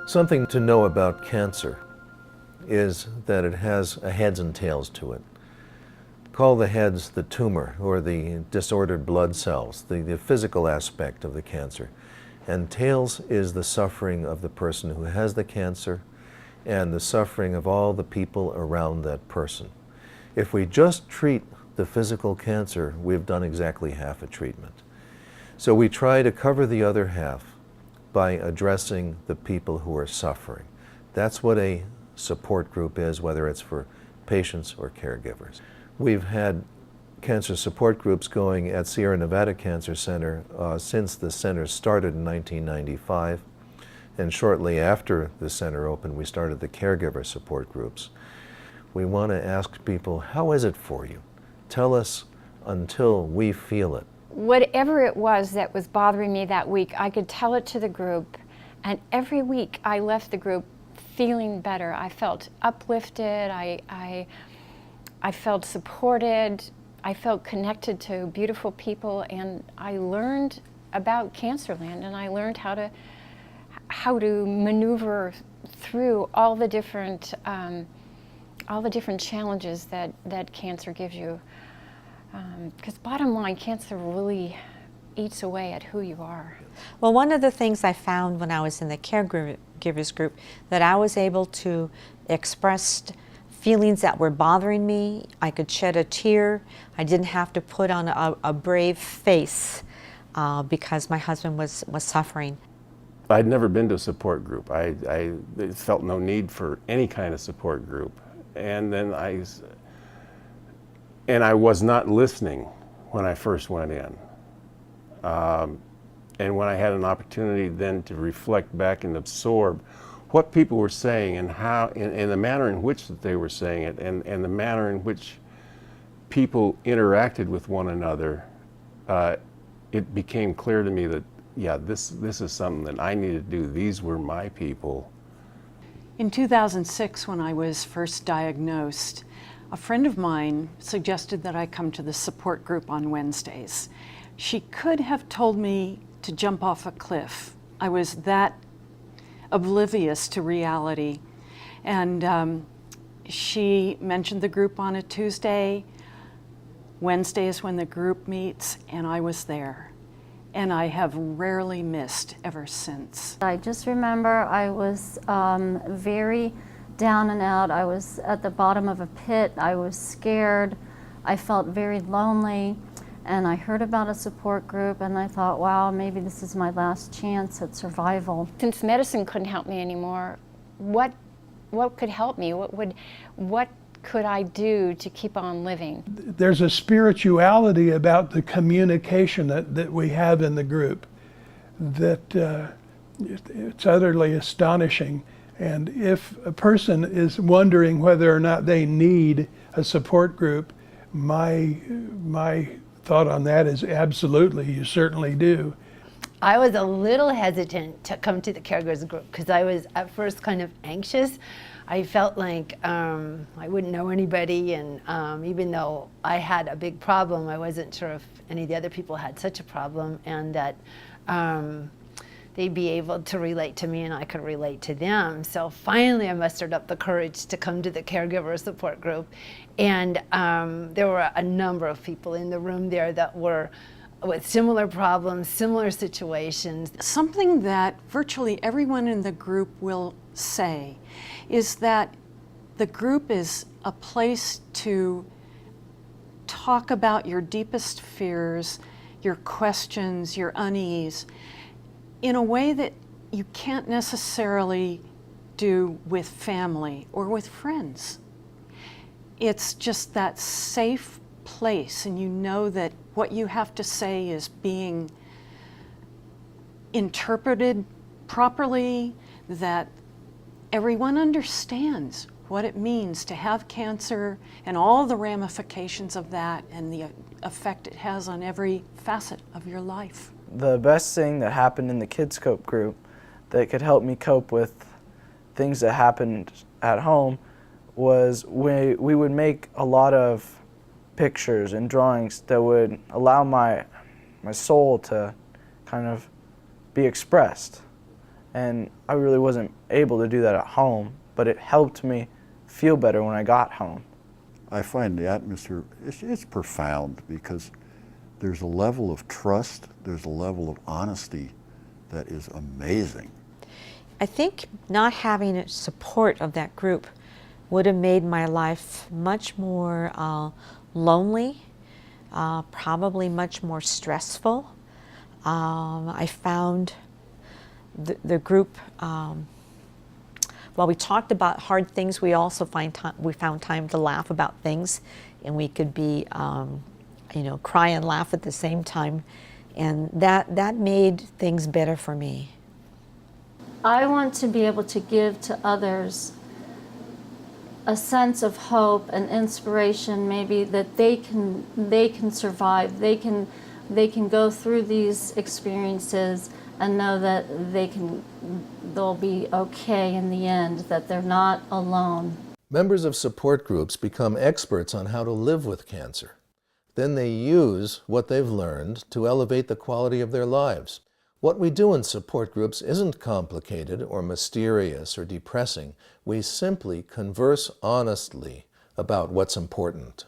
Something to know about cancer is that it has a heads and tails to it. Call the heads the tumor or the disordered blood cells, the physical aspect of the cancer. And tails is the suffering of the person who has the cancer and the suffering of all the people around that person. If we just treat the physical cancer, we've done exactly half a treatment. So we try to cover the other half by addressing the people who are suffering. That's what a support group is, whether it's for patients or caregivers. We've had cancer support groups going at Sierra Nevada Cancer Center since the center started in 1995. And shortly after the center opened, we started the caregiver support groups. We want to ask people, how is it for you? Tell us until we feel it. Whatever it was that was bothering me that week, I could tell it to the group, and every week I left the group feeling better. I felt uplifted, I felt supported, I felt connected to beautiful people, and I learned about Cancerland, and I learned how to maneuver through all the different challenges that cancer gives you. Because bottom line, cancer really eats away at who you are. Well, one of the things I found when I was in the caregivers group, that I was able to express feelings that were bothering me. I could shed a tear. I didn't have to put on a brave face because my husband was suffering. I'd never been to a support group. I felt no need for any kind of support group. And then I was not listening when I first went in. And when I had an opportunity then to reflect back and absorb what people were saying and how, and the manner in which that they were saying it, and the manner in which people interacted with one another, it became clear to me that, yeah, this is something that I needed to do. These were my people. In 2006, when I was first diagnosed, a friend of mine suggested that I come to the support group on Wednesdays. She could have told me to jump off a cliff. I was that oblivious to reality. And she mentioned the group on a Tuesday. Wednesday is when the group meets, and I was there. And I have rarely missed ever since. I just remember I was very down and out. I was at the bottom of a pit. I was scared. I felt very lonely. And I heard about a support group, and I thought, wow, maybe this is my last chance at survival. Since medicine couldn't help me anymore, what could help me? What could I do to keep on living? There's a spirituality about the communication that we have in the group that it's utterly astonishing. And if a person is wondering whether or not they need a support group, my thought on that is absolutely, you certainly do. I was a little hesitant to come to the caregivers group because I was at first kind of anxious. I felt like I wouldn't know anybody, and even though I had a big problem, I wasn't sure if any of the other people had such a problem, and that they'd be able to relate to me and I could relate to them. So finally I mustered up the courage to come to the caregiver support group, and there were a number of people in the room there that were with similar problems, similar situations. Something that virtually everyone in the group will say is that the group is a place to talk about your deepest fears, your questions, your unease, in a way that you can't necessarily do with family or with friends. It's just that safe place, and you know that what you have to say is being interpreted properly, that everyone understands what it means to have cancer and all the ramifications of that and the effect it has on every facet of your life. The best thing that happened in the Kids Cope group that could help me cope with things that happened at home was we would make a lot of pictures and drawings that would allow my soul to kind of be expressed. and I really wasn't able to do that at home, but it helped me feel better when I got home. I find the atmosphere, it's profound because there's a level of trust, there's a level of honesty that is amazing. I think not having support of that group would have made my life much more lonely, probably much more stressful. I found the group, while we talked about hard things, we also found time to laugh about things, and we could be, cry and laugh at the same time, and that made things better for me. I want to be able to give to others a sense of hope and inspiration, maybe that they can survive, they can go through these experiences and know that they'll be okay in the end, that they're not alone. Members of support groups become experts on how to live with cancer. Then they use what they've learned to elevate the quality of their lives. What we do in support groups isn't complicated or mysterious or depressing. We simply converse honestly about what's important.